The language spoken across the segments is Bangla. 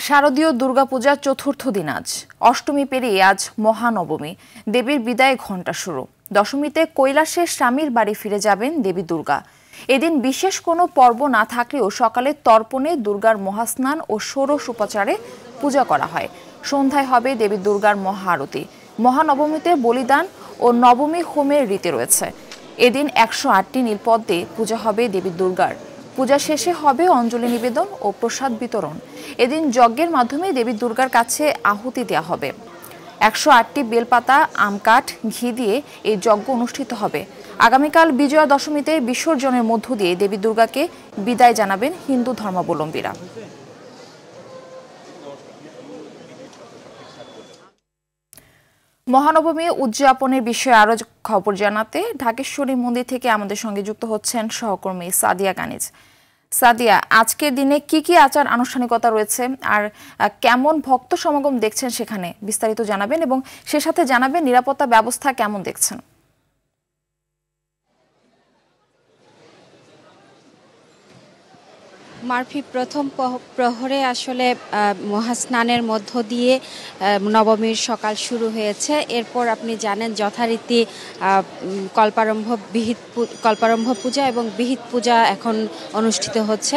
শারদীয় দুর্গাপূজার চতুর্থ দিন আজ। অষ্টমী পেরিয়ে আজ মহানবমী। দেবীর বিদায় ঘণ্টা শুরু। দশমীতে কৈলাসে স্বামীর বাড়ি ফিরে যাবেন দেবী দুর্গা। এদিন বিশেষ কোনো পর্ব না থাকলেও সকালে তর্পণে দুর্গার মহাস্নান ও ষোড়শ উপাচারে পূজা করা হয়। সন্ধ্যায় হবে দেবী দুর্গার মহা আরতি। মহানবমীতে বলিদান ও নবমী হোমের রীতি রয়েছে। এদিন 108টি নীলপদ্মে পূজা হবে দেবী দুর্গার। পূজা শেষে হবে অঞ্জলি নিবেদন ও প্রসাদ বিতরণ। এদিন যজ্ঞের মাধ্যমে দেবী দুর্গার কাছে আহুতি দেওয়া হবে। 108টি বেলপাতা, আমকাঠ, ঘি দিয়ে এই যজ্ঞ অনুষ্ঠিত হবে। আগামীকাল বিজয়া দশমীতে বিসর্জনের মধ্য দিয়ে দেবী দুর্গাকে বিদায় জানাবেন হিন্দু ধর্মাবলম্বীরা। মহানবমী উদযাপনের বিষয়ে আরো খবর জানাতে ঢাকেশ্বরী মন্দির থেকে আমাদের সঙ্গে যুক্ত হচ্ছেন সহকর্মী সাদিয়া কানিজ। সাদিয়া, আজকের দিনে কি কি আচার আনুষ্ঠানিকতা রয়েছে আর কেমন ভক্ত সমাগম দেখছেন সেখানে বিস্তারিত জানাবেন এবং সে সাথে জানাবেন নিরাপত্তা ব্যবস্থা কেমন দেখছেন? মারফি প্রথম প্রহরে আসলে মহাস্নানের মধ্য দিয়ে নবমীর সকাল শুরু হয়েছে। এরপর আপনি জানেন যথারীতি কল্পারম্ভ পূজা এবং বিহিত পূজা এখন অনুষ্ঠিত হচ্ছে।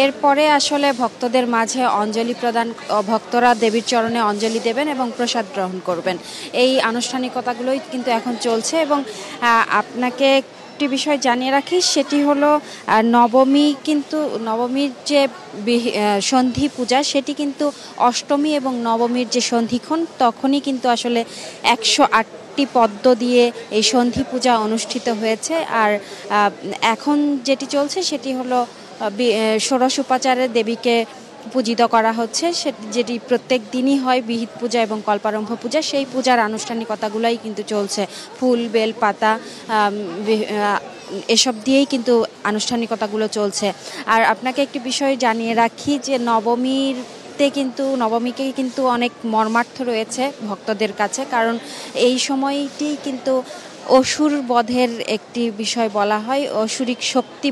এরপরে আসলে ভক্তদের মাঝে অঞ্জলি প্রদান, ভক্তরা দেবীর চরণে অঞ্জলি দেবেন এবং প্রসাদ গ্রহণ করবেন। এই আনুষ্ঠানিকতাগুলোই কিন্তু এখন চলছে এবং আপনাকে একটি বিষয় জানিয়ে রাখি, সেটি হলো নবমীর যে সন্ধি পূজা সেটি কিন্তু অষ্টমী এবং নবমীর যে সন্ধিক্ষণ তখনই কিন্তু আসলে 108টি পদ্ম দিয়ে এই সন্ধি পূজা অনুষ্ঠিত হয়েছে। আর এখন যেটি চলছে সেটি হলো ষোড়শ উপাচারে দেবীকে পূজিত করা হচ্ছে, যেটি প্রত্যেক দিনই হয় বিহিত পূজা এবং কল্পারম্ভ পূজা। সেই পূজার আনুষ্ঠানিকতাগুলোই কিন্তু চলছে। ফুল, বেল পাতা এসব দিয়েই কিন্তু আনুষ্ঠানিকতাগুলো চলছে। আর আপনাকে একটি বিষয় জানিয়ে রাখি যে নবমীকে কিন্তু অনেক মর্মার্থ রয়েছে ভক্তদের কাছে, কারণ এই সময়টি কিন্তু অসুর বধের একটি বিষয় বলা হয়। অসুরিক শক্তি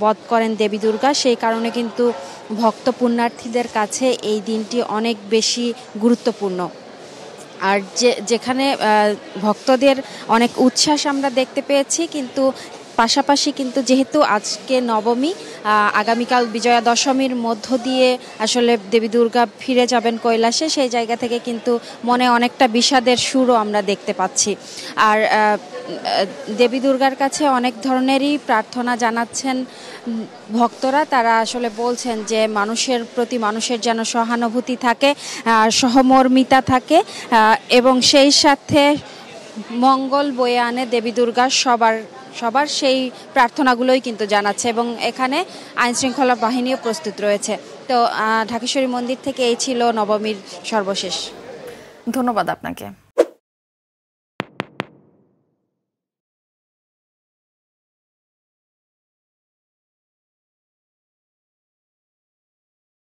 বধ করেন দেবী দুর্গা। সেই কারণে কিন্তু ভক্ত পুণ্যার্থীদের কাছে এই দিনটি অনেক বেশি গুরুত্বপূর্ণ। আর যেখানে ভক্তদের অনেক উচ্ছ্বাস আমরা দেখতে পেয়েছি, কিন্তু পাশাপাশি কিন্তু যেহেতু আজকে নবমী, আগামীকাল বিজয়া দশমীর মধ্য দিয়ে আসলে দেবী দুর্গা ফিরে যাবেন কৈলাসে, সেই জায়গা থেকে কিন্তু মনে অনেকটা বিষাদের সুরও আমরা দেখতে পাচ্ছি। আর দেবী দুর্গার কাছে অনেক ধরনেরই প্রার্থনা জানাচ্ছেন ভক্তরা। তারা আসলে বলছেন যে মানুষের প্রতি মানুষের যেন সহানুভূতি থাকে, সহমর্মিতা থাকে এবং সেই সাথে মঙ্গল বয়ে আনে দেবী দুর্গা সবার সেই প্রার্থনাগুলোই কিন্তু জানাচ্ছে এবং এখানে আইনশৃঙ্খলা বাহিনীও প্রস্তুত রয়েছে। তো ঢাকেশ্বরী মন্দির থেকে এই ছিল নবমীর সর্বশেষ। ধন্যবাদ আপনাকে।